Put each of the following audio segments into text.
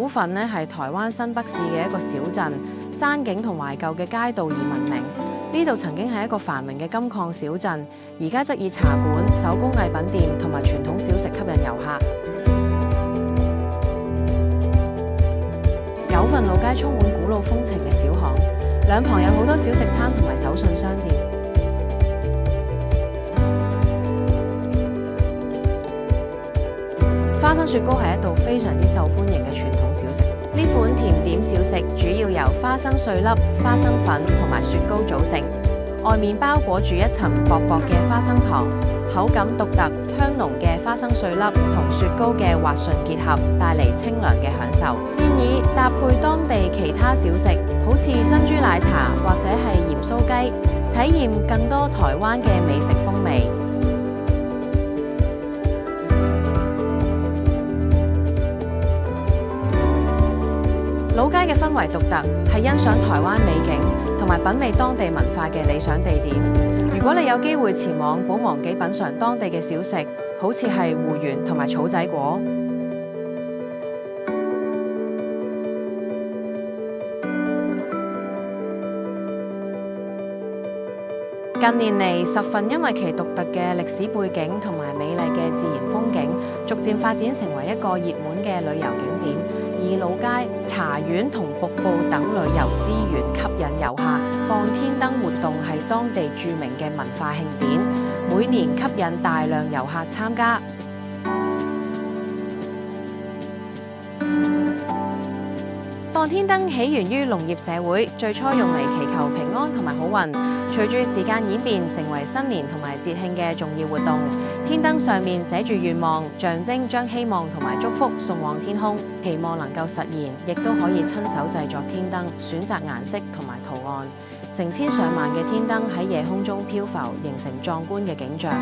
股份呢係台灣新北市嘅一個小鎮，山景同懷舊嘅街道而聞名。呢度曾經係一個繁榮嘅金礦小鎮，而家則以茶館、手工藝品店同埋傳統小食吸引遊客。九份老街充滿古老風情嘅小巷，兩旁有好多小食攤同埋手信商店。花生雪糕係一道非常之受歡迎嘅傳統小食。呢款甜點小食主要由花生碎粒、花生粉同埋雪糕組成，外面包裹住一層薄薄嘅花生糖，口感獨特、香濃嘅花生碎粒同雪糕嘅滑順結合，帶嚟清涼嘅享受。建議搭配當地其他小食，好似珍珠奶茶或者係鹽酥雞，體驗更多台灣嘅美食風味。老街嘅氛圍獨特，係欣賞台灣美景同埋品味當地文化嘅理想地點。如果你有機會前往，唔好忘記品嚐當地嘅小食，好似係芋圓同埋草仔果。近年嚟，十份因為其獨特嘅歷史背景同埋美麗嘅自然風景，逐漸發展成為一個熱門嘅旅遊景點。以老街、茶園同瀑布等旅遊資源吸引遊客。放天燈活動係當地著名嘅文化慶典，每年吸引大量遊客參加。放天燈起源於農業社會，最初用嚟祈求平安同埋好運。隨住時間演變，成為新年同埋節慶嘅重要活動。天燈上面寫住願望，象徵將希望同埋祝福送往天空，期望能夠實現。亦都可以親手製作天燈，選擇顏色同埋圖案。成千上萬嘅天燈喺夜空中漂浮，形成壯觀嘅景象，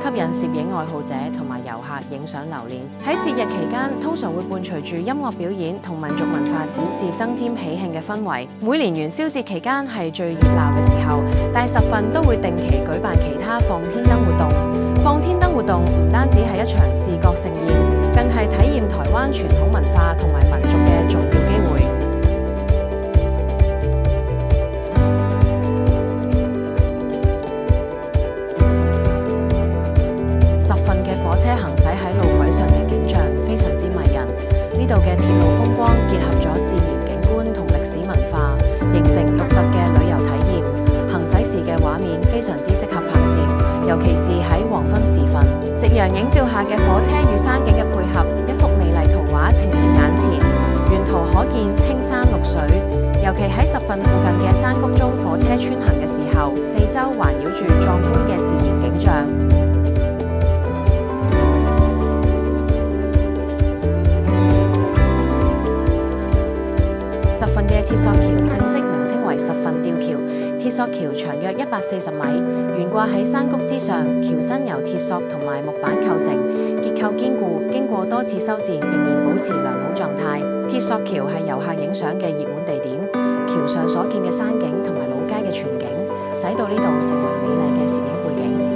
吸引攝影愛好者同埋遊客影相留念。喺節日期間，通常會伴隨住音樂表演同民族文化展示，增添喜慶嘅氛圍。每年元宵節期間係最熱鬧嘅時候，但十份都會定期舉辦其他放天燈活動。放天燈活動唔單止係一場視覺盛宴，更係體驗台灣傳統文化同埋民族嘅重要機會。十份嘅火車行駛喺路軌上嘅景象非常之迷人。呢度嘅鐵路風光結合咗自然景觀同歷史文化，形成獨特嘅旅遊體驗。行駛時嘅畫面非常之適合拍攝，尤其是喺黃昏時分，夕陽映照下嘅火車與山景嘅配合，一幅美麗圖畫呈現眼前。沿途可見青山綠水，尤其喺十份附近嘅山谷中，火車穿行嘅時候，四周環繞住壯觀嘅自然景象。十份嘅鐵索橋正式名稱為十份吊橋。鐵索橋長約140米，懸掛喺山谷之上，橋身由鐵索同埋木板構成，結構堅固，經過多次修繕，仍然保持良好狀態。鐵索橋係遊客影相嘅熱門地點，橋上所見嘅山景同埋老街嘅全景，使到呢度成為美麗嘅攝影背景。